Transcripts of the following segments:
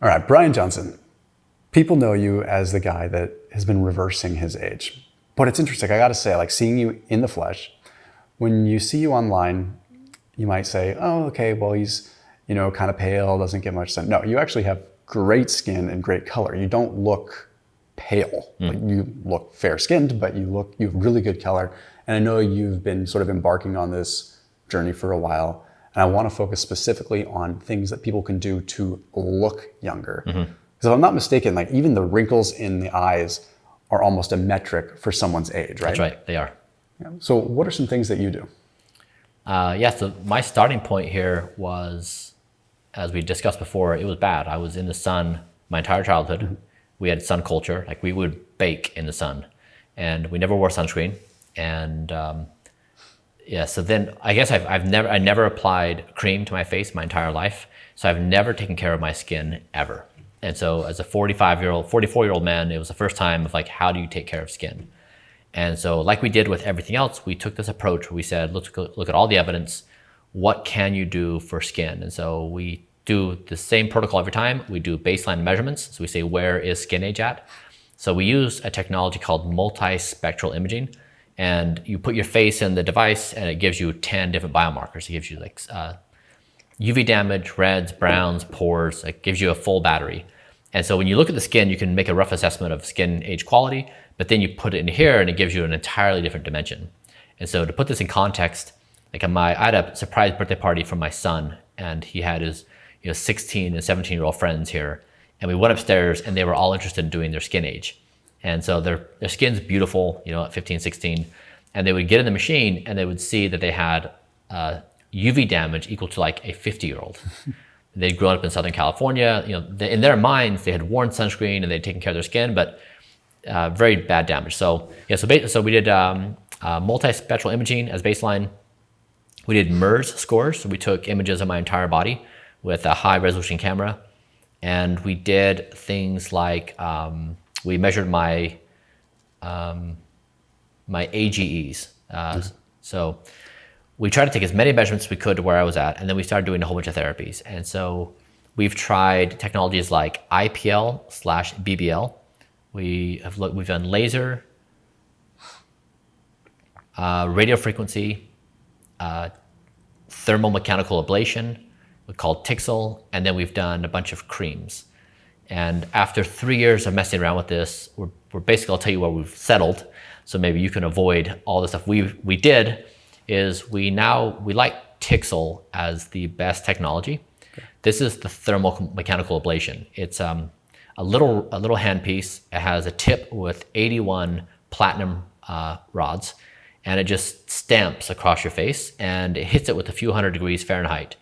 All right, Bryan Johnson. People know you as the guy that has been reversing his age. But it's interesting, I gotta say, like seeing you in the flesh, when you see you online, you might say, oh, okay, well, he's, kind of pale, doesn't get much sun. No, you actually have great skin and great color. You don't look pale. Like, you look fair-skinned, but you have really good color. And I know you've been sort of embarking on this journey for a while. And I want to focus specifically on things that people can do to look younger. Because if I'm not mistaken, like even the wrinkles in the eyes are almost a metric for someone's age, right? That's right, they are. Yeah. So what are some things that you do? So my starting point here was, as we discussed before, it was bad. I was in the sun my entire childhood. We had sun culture, like we would bake in the sun, and we never wore sunscreen. And so then I guess I never applied cream to my face my entire life. So I've never taken care of my skin ever. And so as a 44-year-old man, it was the first time of like, how do you take care of skin? And so like we did with everything else, we took this approach where we said, let's look at all the evidence. What can you do for skin? And so we do the same protocol every time. We do baseline measurements. So we say, where is skin age at? So we use a technology called multispectral imaging. And you put your face in the device and it gives you 10 different biomarkers. It gives you like UV damage, reds, browns, pores. It gives you a full battery. And so when you look at the skin, you can make a rough assessment of skin age quality, but then you put it in here and it gives you an entirely different dimension. And so to put this in context, like I had a surprise birthday party for my son, and he had his 16 and 17-year-old friends here. And we went upstairs and they were all interested in doing their skin age. And so their skin's beautiful, at 15, 16, and they would get in the machine and they would see that they had UV damage equal to like a 50-year-old. They'd grown up in Southern California. In their minds, they had worn sunscreen and they'd taken care of their skin, but very bad damage. So we did multispectral imaging as baseline. We did MERS scores. So we took images of my entire body with a high resolution camera. And we did things like, we measured my AGEs. So we tried to take as many measurements as we could to where I was at, and then we started doing a whole bunch of therapies. And so we've tried technologies like IPL/BBL. We've done laser, radio frequency, thermomechanical ablation, called Tixel, and then we've done a bunch of creams. And after 3 years of messing around with this, we're basically, I'll tell you where we've settled, so maybe you can avoid all the stuff we did, is we like Tixel as the best technology. Okay. This is the thermomechanical ablation. It's a little handpiece. It has a tip with 81 platinum rods, and it just stamps across your face, and it hits it with a few hundred degrees Fahrenheit,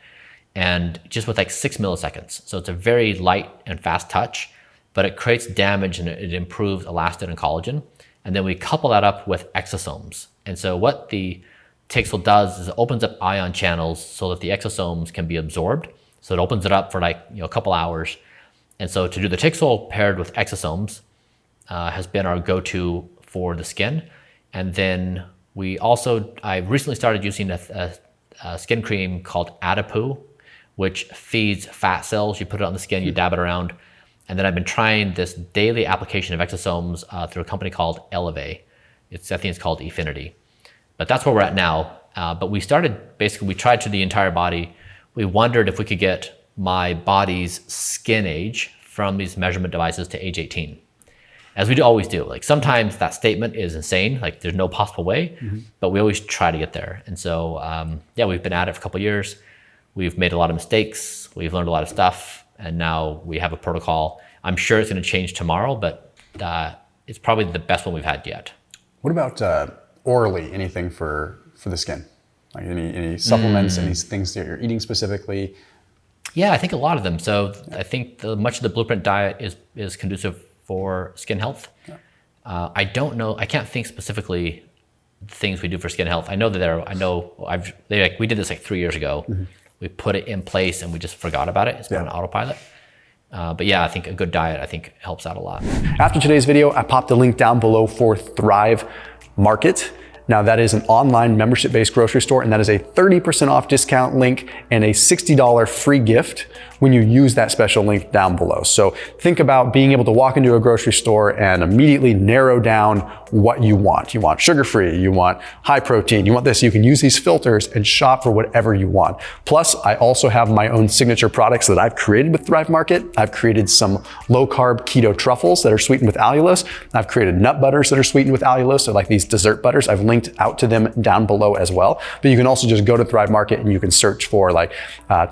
and just with like 6 milliseconds. So it's a very light and fast touch, but it creates damage and it improves elastin and collagen. And then we couple that up with exosomes. And so what the Tixel does is it opens up ion channels so that the exosomes can be absorbed. So it opens it up for like a couple hours. And so to do the Tixel paired with exosomes has been our go-to for the skin. And then I recently started using a skin cream called Adipeau, which feeds fat cells. You put it on the skin, you dab it around. And then I've been trying this daily application of exosomes through a company called Elevate. I think it's called Efinity. But that's where we're at now. But we tried to the entire body. We wondered if we could get my body's skin age from these measurement devices to age 18. As we always do. Like sometimes that statement is insane, like there's no possible way, but we always try to get there. And so, we've been at it for a couple of years. We've made a lot of mistakes. We've learned a lot of stuff. And now we have a protocol. I'm sure it's going to change tomorrow, but it's probably the best one we've had yet. What about orally, anything for the skin? Like any supplements, any things that you're eating specifically? Yeah, I think a lot of them. So I think much of the Blueprint diet is conducive for skin health. Yeah. I don't know. I can't think specifically things we do for skin health. I know that we did this like 3 years ago. We put it in place and we just forgot about it. It's been on autopilot. But yeah, I think a good diet, helps out a lot. After today's video, I popped a link down below for Thrive Market. Now that is an online membership-based grocery store, and that is a 30% off discount link and a $60 free gift when you use that special link down below. So think about being able to walk into a grocery store and immediately narrow down what you want. You want sugar-free, you want high protein, you want this. You can use these filters and shop for whatever you want. Plus, I also have my own signature products that I've created with Thrive Market. I've created some low-carb keto truffles that are sweetened with allulose. I've created nut butters that are sweetened with allulose, so like these dessert butters. I've linked out to them down below as well. But you can also just go to Thrive Market and you can search for like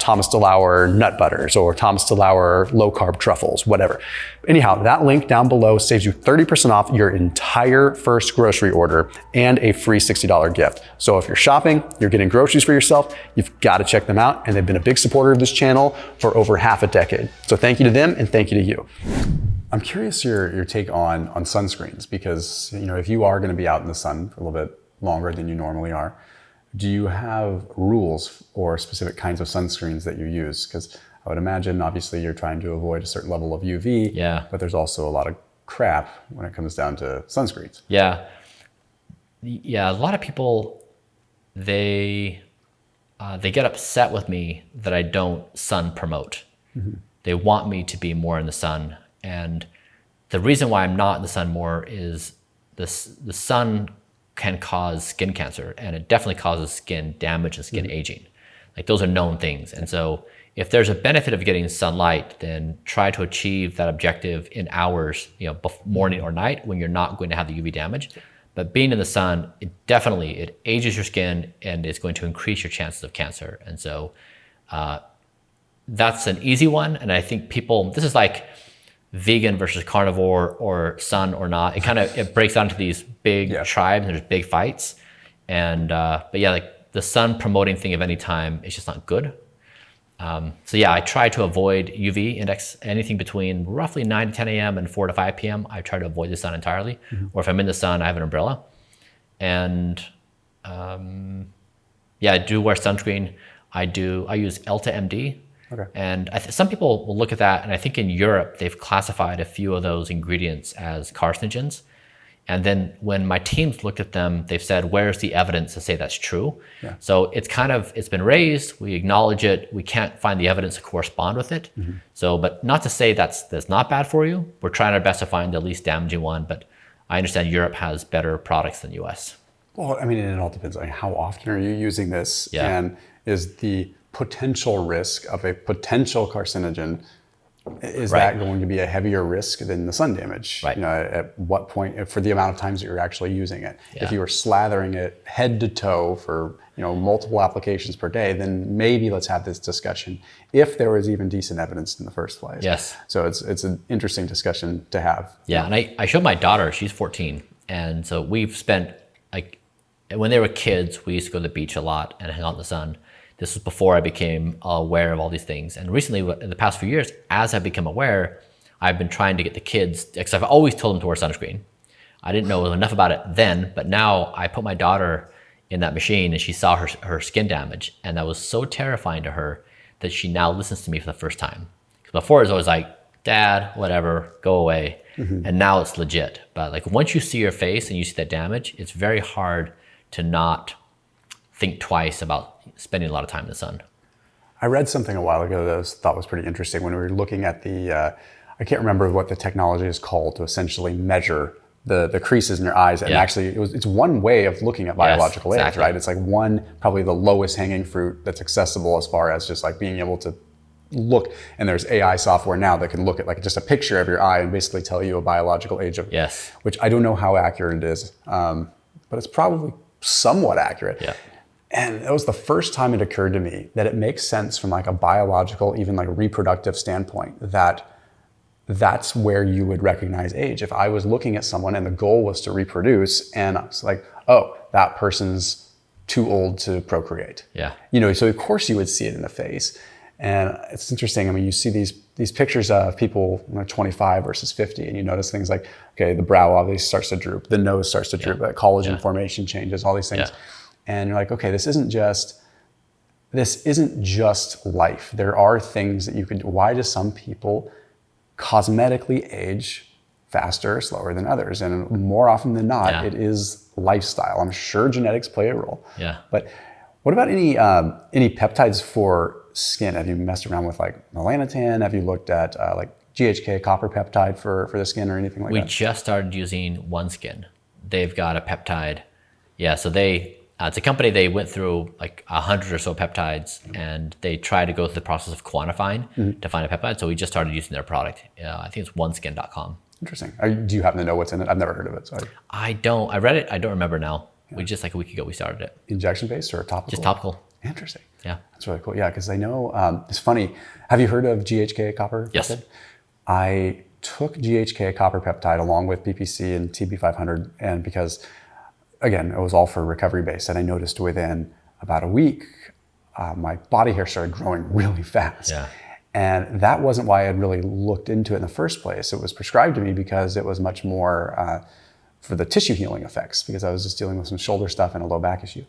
Thomas DeLauer nut butters or Thomas DeLauer low-carb truffles, whatever. Anyhow, that link down below saves you 30% off your entire first grocery order and a free $60 gift. So if you're shopping, you're getting groceries for yourself, you've got to check them out. And they've been a big supporter of this channel for over half a decade. So thank you to them and thank you to you. I'm curious your take on sunscreens, because if you are going to be out in the sun for a little bit longer than you normally are, do you have rules or specific kinds of sunscreens that you use? Because I would imagine, obviously, you're trying to avoid a certain level of UV, but there's also a lot of crap when it comes down to sunscreens. Yeah. A lot of people, they get upset with me that I don't sun promote. Mm-hmm. They want me to be more in the sun. And the reason why I'm not in the sun more is the sun can cause skin cancer, and it definitely causes skin damage and skin aging. Like, those are known things. And so if there's a benefit of getting sunlight, then try to achieve that objective in hours, morning or night, when you're not going to have the UV damage. But being in the sun, it ages your skin and it's going to increase your chances of cancer. And so that's an easy one. And I think this is like vegan versus carnivore or sun or not. It breaks down to these big tribes, and there's big fights. And like the sun promoting thing of any time is just not good. I try to avoid UV index, anything between roughly 9 to 10 a.m. and 4 to 5 p.m. I try to avoid the sun entirely. Mm-hmm. Or if I'm in the sun, I have an umbrella. And I do wear sunscreen. I use EltaMD. Okay. And some people will look at that, and I think in Europe, they've classified a few of those ingredients as carcinogens. And then when my teams looked at them, they've said, where's the evidence to say that's true? Yeah. So it's been raised, we acknowledge it, we can't find the evidence to correspond with it. Mm-hmm. So, but not to say that's not bad for you. We're trying our best to find the least damaging one, but I understand Europe has better products than US. Well, it all depends on how often are you using this, and is the potential risk of a potential carcinogen, is that going to be a heavier risk than the sun damage? Right. At what point, for the amount of times that you're actually using it? Yeah. If you were slathering it head to toe for multiple applications per day, then maybe let's have this discussion if there was even decent evidence in the first place. Yes. So it's an interesting discussion to have. Yeah, and I showed my daughter, she's 14, and so we've spent, when they were kids, we used to go to the beach a lot and hang out in the sun. This was before I became aware of all these things. And recently, in the past few years, as I've become aware, I've been trying to get the kids, because I've always told them to wear sunscreen. I didn't know enough about it then, but now I put my daughter in that machine and she saw her skin damage. And that was so terrifying to her that she now listens to me for the first time. Before it was always like, Dad, whatever, go away. Mm-hmm. And now it's legit. But once you see your face and you see that damage, it's very hard to not think twice about spending a lot of time in the sun. I read something a while ago that I thought was pretty interesting when we were looking at I can't remember what the technology is called, to essentially measure the creases in your eyes. And actually it's one way of looking at biological age, right? It's probably the lowest hanging fruit that's accessible as far as just being able to look. And there's AI software now that can look at just a picture of your eye and basically tell you a biological age of, which I don't know how accurate it is, but it's probably somewhat accurate. Yeah. And that was the first time it occurred to me that it makes sense from a biological, even reproductive standpoint, that's where you would recognize age. If I was looking at someone and the goal was to reproduce, and I was like, oh, that person's too old to procreate. Yeah. So of course you would see it in the face. And it's interesting. You see these pictures of people 25 versus 50, and you notice things like, okay, the brow obviously starts to droop, the nose starts to droop, that collagen formation changes, all these things. Yeah. And you're like, okay, this isn't just life. There are things that you can do. Why do some people cosmetically age faster or slower than others? And more often than not, it is lifestyle. I'm sure genetics play a role. Yeah. But what about any peptides for skin? Have you messed around with like melanotan? Have you looked at like GHK copper peptide for the skin or anything like that? We just started using OneSkin. They've got a peptide. Yeah, so it's a company, they went through like 100 or so peptides, and they try to go through the process of quantifying to find a peptide. So we just started using their product. I think it's oneskin.com. Interesting. Do you happen to know what's in it? I've never heard of it. So I don't. I read it. I don't remember now. Yeah. We just like a week ago we started it. Injection based or topical? Just topical. Interesting. Yeah. That's really cool. Yeah, because I know, it's funny. Have you heard of GHK copper? Yes. Peptide? I took GHK copper peptide along with BPC and TB500, and because, again, it was all for recovery based, and I noticed within about a week, my body hair started growing really fast. Yeah. And that wasn't why I had really looked into it in the first place. It was prescribed to me because it was much more for the tissue healing effects, because I was just dealing with some shoulder stuff and a low back issue.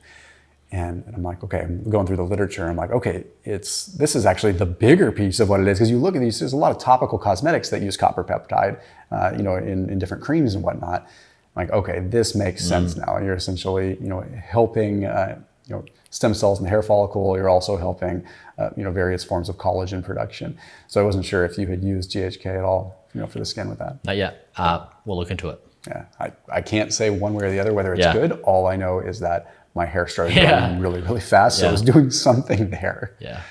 And I'm like, okay, I'm going through the literature. And I'm like, okay, this is actually the bigger piece of what it is. Because you look at these, there's a lot of topical cosmetics that use copper peptide, in different creams and whatnot. I'm like, okay, this makes sense now. You're essentially, helping, stem cells in the hair follicle. You're also helping, various forms of collagen production. So I wasn't sure if you had used GHK at all, for the skin with that. Not yet. We'll look into it. Yeah, I can't say one way or the other whether it's good. All I know is that my hair started growing really, really fast. So I was doing something there. Yeah.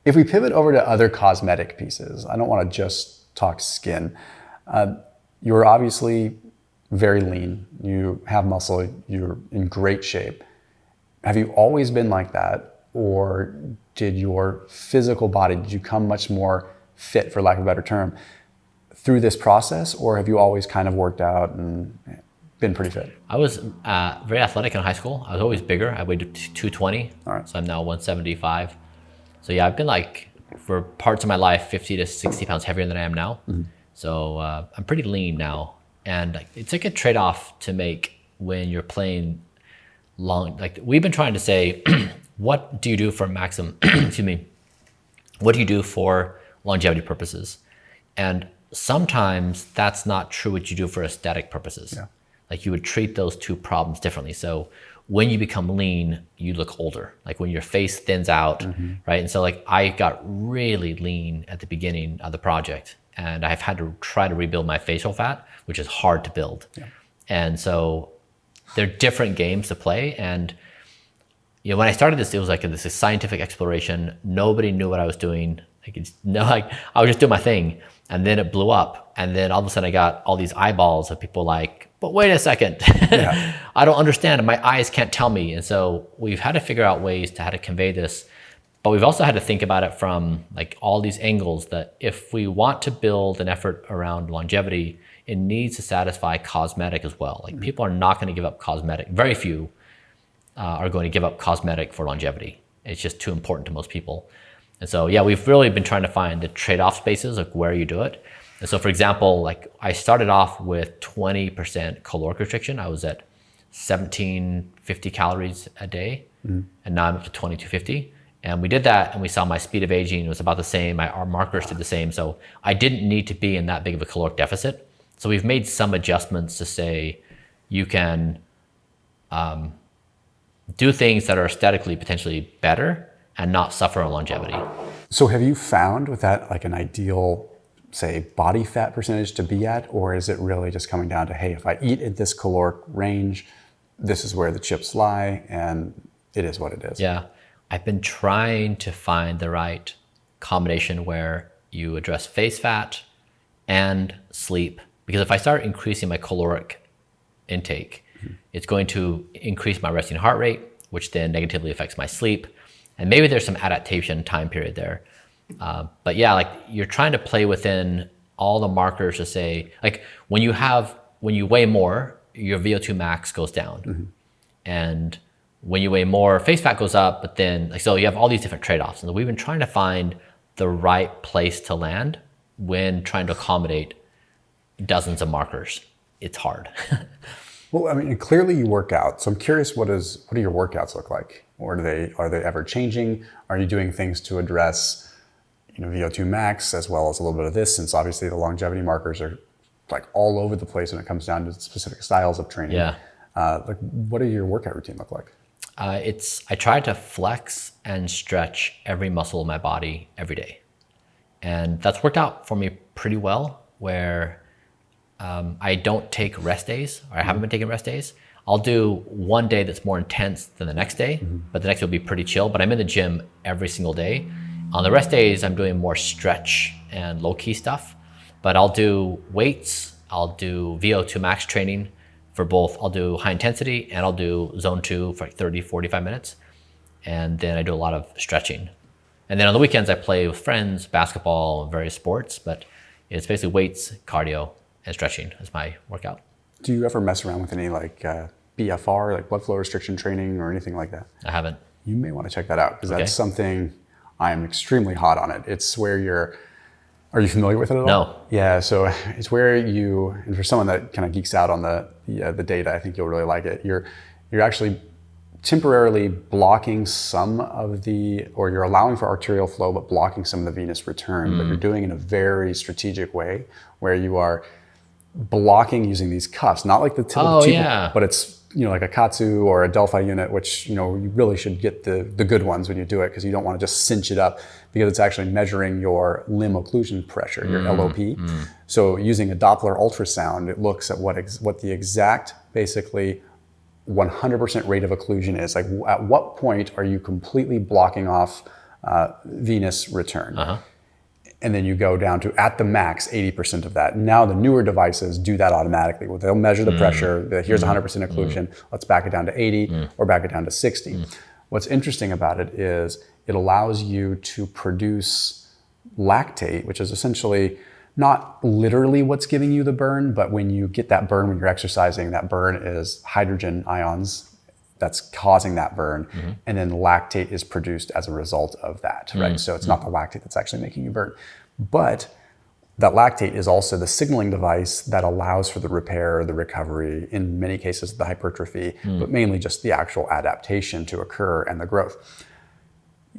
If we pivot over to other cosmetic pieces, I don't want to just talk skin. You're obviously very lean. You have muscle. You're in great shape. Have you always been like that? Or did your physical body, did you come much more fit, for lack of a better term, through this process? Or have you always kind of worked out and been pretty fit? I was very athletic in high school. I was always bigger. I weighed 220. All right. So I'm now 175. So yeah, I've been like, for parts of my life, 50 to 60 pounds heavier than I am now. So I'm pretty lean now. And it's like a trade-off to make when you're playing long. Like we've been trying to say, what do you do for maximum, excuse me, what do you do for longevity purposes? And sometimes that's not true what you do for aesthetic purposes. Yeah. Like you would treat those two problems differently. So when you become lean, you look older. Like when your face thins out, right? And so like I got really lean at the beginning of the project, and I've had to try to rebuild my facial fat, which is hard to build. Yeah. And so they're different games to play. And when I started this, it was like this scientific exploration. Nobody knew what I was doing. I was just doing my thing, and then it blew up. And then all of a sudden I got all these eyeballs of people like, but wait a second, I don't understand. My eyes can't tell me. And so we've had to figure out ways to how to convey this, but we've also had to think about it from like all these angles, that if we want to build an effort around longevity, it needs to satisfy cosmetic as well. Like people are not going to give up cosmetic. Very few are going to give up cosmetic for longevity. It's just too important to most people. And so, yeah, we've really been trying to find the trade-off spaces of where you do it. And so, for example, like I started off with 20% caloric restriction. I was at 1750 calories a day, and now I'm up to 2250. And we did that, and we saw my speed of aging was about the same. Our markers did the same. So I didn't need to be in that big of a caloric deficit. So we've made some adjustments to say you can do things that are aesthetically potentially better and not suffer on longevity. So have you found with that like an ideal, say, body fat percentage to be at? Or is it really just coming down to, hey, if I eat in this caloric range, this is where the chips lie, and it is what it is? Yeah. I've been trying to find the right combination where you address face fat and sleep. Because if I start increasing my caloric intake, it's going to increase my resting heart rate, which then negatively affects my sleep. And maybe there's some adaptation time period there. But yeah, like you're trying to play within all the markers to say, like when you weigh more, your VO2 max goes down. And when you weigh more, face fat goes up, but then, so you have all these different trade-offs. And we've been trying to find the right place to land when trying to accommodate dozens of markers. It's hard. Well, I mean, clearly you work out. So I'm curious, what do your workouts look like? Or are they ever changing? Are you doing things to address, VO2 max as well as a little bit of this, since obviously the longevity markers are like all over the place when it comes down to specific styles of training? Yeah. Like what do your workout routine look like? I try to flex and stretch every muscle in my body every day. And that's worked out for me pretty well, where I don't take rest days, or I haven't been taking rest days. I'll do one day that's more intense than the next day, but the next will be pretty chill. But I'm in the gym every single day. On the rest days, I'm doing more stretch and low-key stuff. But I'll do weights, I'll do VO2 max training for both. I'll do high intensity and I'll do zone 2 for like 30, 45 minutes. And then I do a lot of stretching. And then on the weekends, I play with friends, basketball, various sports, but it's basically weights, cardio, and stretching as my workout. Do you ever mess around with any like BFR, like blood flow restriction training or anything like that? I haven't. You may want to check that out because that's something I'm extremely hot on it. It's where are you familiar with it at all? No. Yeah, so it's where and for someone that kind of geeks out on the data, I think you'll really like it. You're actually temporarily blocking or you're allowing for arterial flow, but blocking some of the venous return, but you're doing it in a very strategic way where you are blocking using these cuffs, not like the typical, but it's, like a Katsu or a Delphi unit, which, you really should get the good ones when you do it, because you don't want to just cinch it up, because it's actually measuring your limb occlusion pressure, your LOP. So using a Doppler ultrasound, it looks at what the exact, basically 100% rate of occlusion is. Like at what point are you completely blocking off venous return? And then you go down to, at the max, 80% of that. Now the newer devices do that automatically. Well, they'll measure the pressure. Here's 100% occlusion. Let's back it down to 80 or back it down to 60. What's interesting about it is it allows you to produce lactate, which is essentially not literally what's giving you the burn, but when you get that burn when you're exercising, that burn is hydrogen ions that's causing that burn. And then lactate is produced as a result of that, right? So it's not the lactate that's actually making you burn. But that lactate is also the signaling device that allows for the repair, the recovery, in many cases the hypertrophy, but mainly just the actual adaptation to occur and the growth.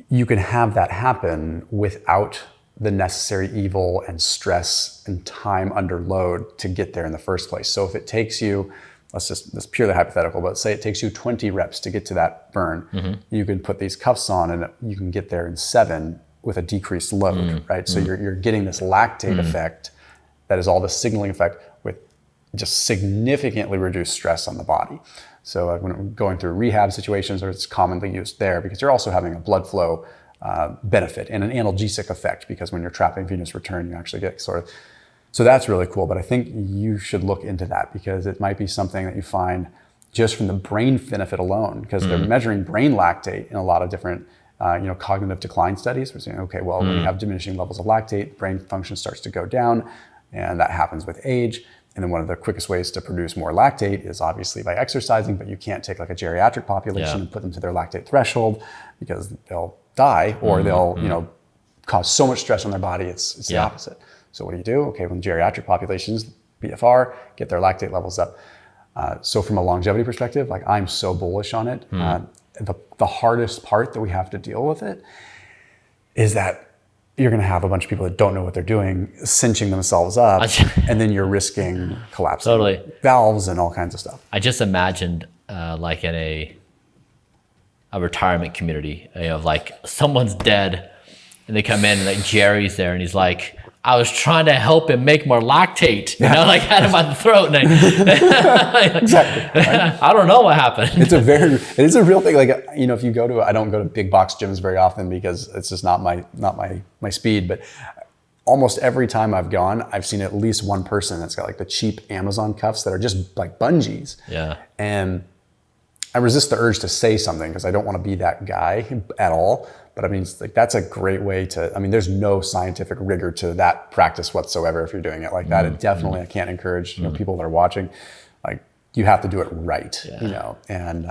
You can have that happen without the necessary evil and stress and time under load to get there in the first place. So if it takes you, this purely hypothetical, but say it takes you 20 reps to get to that burn, you can put these cuffs on and you can get there in 7 with a decreased load, right? So you're getting this lactate effect that is all the signaling effect with just significantly reduced stress on the body. So when I'm going through rehab situations, or it's commonly used there, because you're also having a blood flow benefit and an analgesic effect, because when you're trapping venous return, you actually get so that's really cool. But I think you should look into that, because it might be something that you find just from the brain benefit alone, because they're measuring brain lactate in a lot of different cognitive decline studies. We're saying, okay, well, when you have diminishing levels of lactate, brain function starts to go down, and that happens with age. And then one of the quickest ways to produce more lactate is obviously by exercising, but you can't take like a geriatric population and put them to their lactate threshold, because they'll die, or they'll cause so much stress on their body. It's the opposite. So what do? Okay, when geriatric populations, BFR, get their lactate levels up. So from a longevity perspective, like I'm so bullish on it. The hardest part that we have to deal with it is that you're going to have a bunch of people that don't know what they're doing, cinching themselves up, and then you're risking collapsing valves and all kinds of stuff. I just imagined like in a retirement community, of like someone's dead and they come in and like Jerry's there and he's like, I was trying to help him make more lactate, like had him by the throat. And Exactly. Right? I don't know what happened. It is a real thing. Like, if you go to, I don't go to big box gyms very often because it's just not my speed, but almost every time I've gone, I've seen at least one person that's got like the cheap Amazon cuffs that are just like bungees. Yeah. And I resist the urge to say something because I don't want to be that guy at all. But I mean, like that's a great way to, there's no scientific rigor to that practice whatsoever if you're doing it like that. It definitely, I can't encourage people that are watching, like you have to do it right, and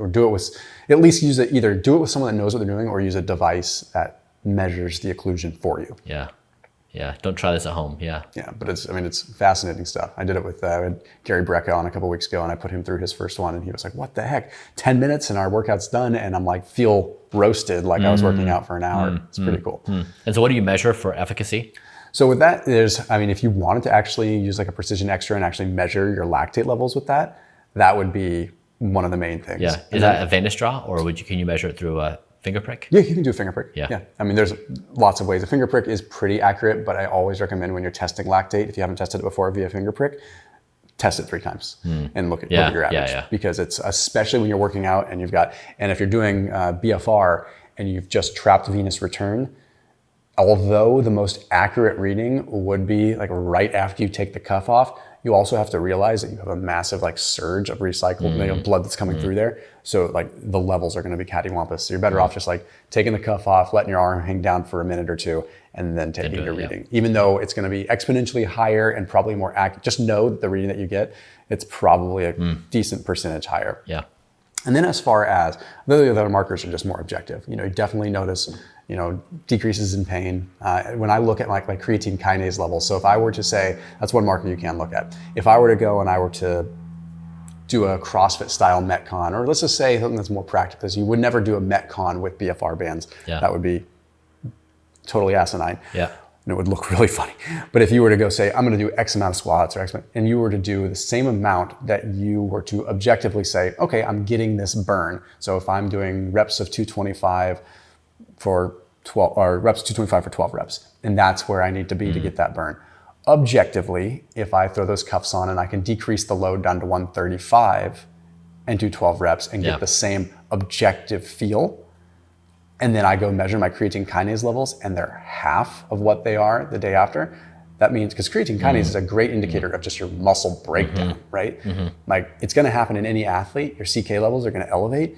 or do it with, at least either do it with someone that knows what they're doing, or use a device that measures the occlusion for you. Yeah, don't try this at home. Yeah, but it's fascinating stuff. I did it with Gary Brecka on a couple weeks ago, and I put him through his first one, and he was like, "What the heck? 10 minutes and our workout's done," and I'm like, feel roasted like I was working out for an hour. It's pretty cool. And so, what do you measure for efficacy? So with that, if you wanted to actually use like a precision extra and actually measure your lactate levels with that, that would be one of the main things. Yeah. Is that a venous draw, or can you measure it through a finger prick? Yeah, you can do a finger prick. Yeah. I mean, there's lots of ways. A finger prick is pretty accurate, but I always recommend when you're testing lactate, if you haven't tested it before via finger prick, test it 3 times and look at your average. Because it's, especially when you're working out and if you're doing BFR and you've just trapped venous return, although the most accurate reading would be like right after you take the cuff off, you also have to realize that you have a massive like surge of recycled blood that's coming through there. So like the levels are going to be cattywampus. So you're better off just like taking the cuff off, letting your arm hang down for a minute or two, and then taking your reading. Even though it's going to be exponentially higher and probably more accurate, just know that the reading that you get, it's probably a decent percentage higher. Yeah. And then as far as the other markers are just more objective. You definitely notice, decreases in pain. When I look at like my creatine kinase levels, so if I were to say, that's one marker you can look at. If I were to go and I were to do a CrossFit style Metcon, or let's just say something that's more practical, is you would never do a Metcon with BFR bands. Yeah. That would be totally asinine. Yeah. And it would look really funny. But if you were to go say, I'm going to do X amount of squats and you were to do the same amount that you were to objectively say, okay, I'm getting this burn. So if I'm doing reps of 225 for 12, or reps 225 for 12 reps, and that's where I need to be to get that burn. Objectively, if I throw those cuffs on and I can decrease the load down to 135 and do 12 reps and get the same objective feel, and then I go measure my creatine kinase levels and they're half of what they are the day after, that means, because creatine kinase is a great indicator of just your muscle breakdown, right? Like it's going to happen in any athlete. Your CK levels are going to elevate.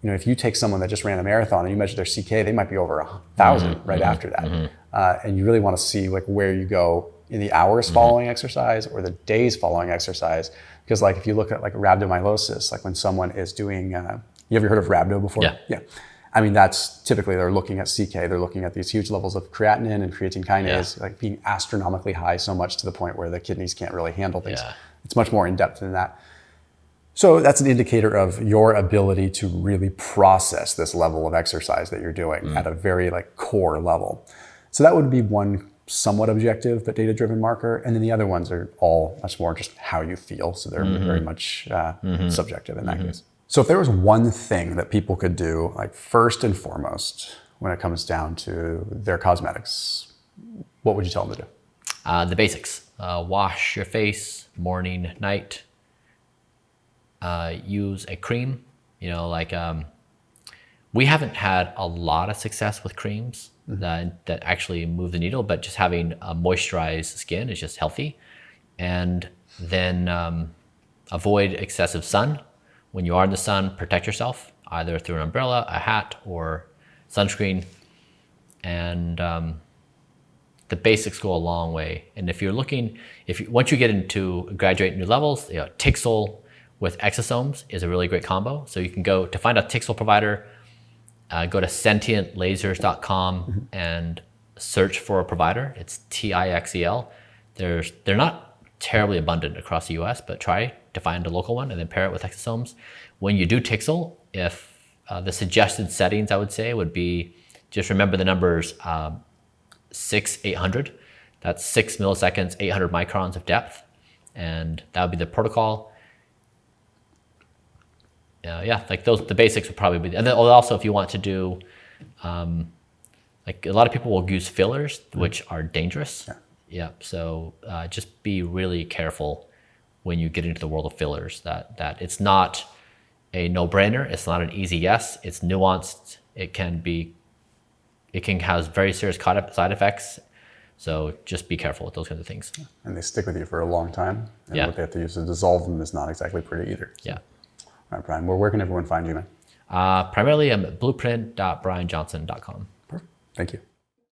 If you take someone that just ran a marathon and you measure their CK, they might be over 1,000 right after that. And you really want to see like where you go in the hours following exercise or the days following exercise. Because like if you look at like rhabdomyolysis, like when someone is doing, you ever heard of rhabdo before? Yeah. I mean, that's typically they're looking at CK, they're looking at these huge levels of creatinine and creatine kinase, like being astronomically high, so much to the point where the kidneys can't really handle things. It's much more in depth than that. So that's an indicator of your ability to really process this level of exercise that you're doing at a very like core level. So that would be one somewhat objective but data-driven marker. And then the other ones are all much more just how you feel. So they're very much subjective in that case. So if there was one thing that people could do, like first and foremost, when it comes down to their cosmetics, what would you tell them to do? The basics. Wash your face morning, night. Use a cream. We haven't had a lot of success with creams that actually move the needle, but just having a moisturized skin is just healthy. And then avoid excessive sun. When you are in the sun, protect yourself, either through an umbrella, a hat, or sunscreen. And the basics go a long way. And if you're looking, once you get into graduate new levels, Tixel with exosomes is a really great combo. So you can go to find a Tixel provider, go to sentientlasers.com and search for a provider. It's Tixel. They're not terribly abundant across the US, but try to find a local one and then pair it with exosomes. When you do Tixel, if the suggested settings, I would say, would be just remember the numbers 800. That's 6 milliseconds, 800 microns of depth. And that would be the protocol. Like the basics would probably be, and then also if you want to do, like a lot of people will use fillers, which are dangerous. So just be really careful when you get into the world of fillers, that it's not a no-brainer. It's not an easy yes. It's nuanced. It can have very serious side effects. So just be careful with those kinds of things. And they stick with you for a long time. And what they have to use to dissolve them is not exactly pretty either. So. All right, Bryan, where can everyone find you, man? Primarily I'm at blueprint.bryanjohnson.com. Perfect. Thank you.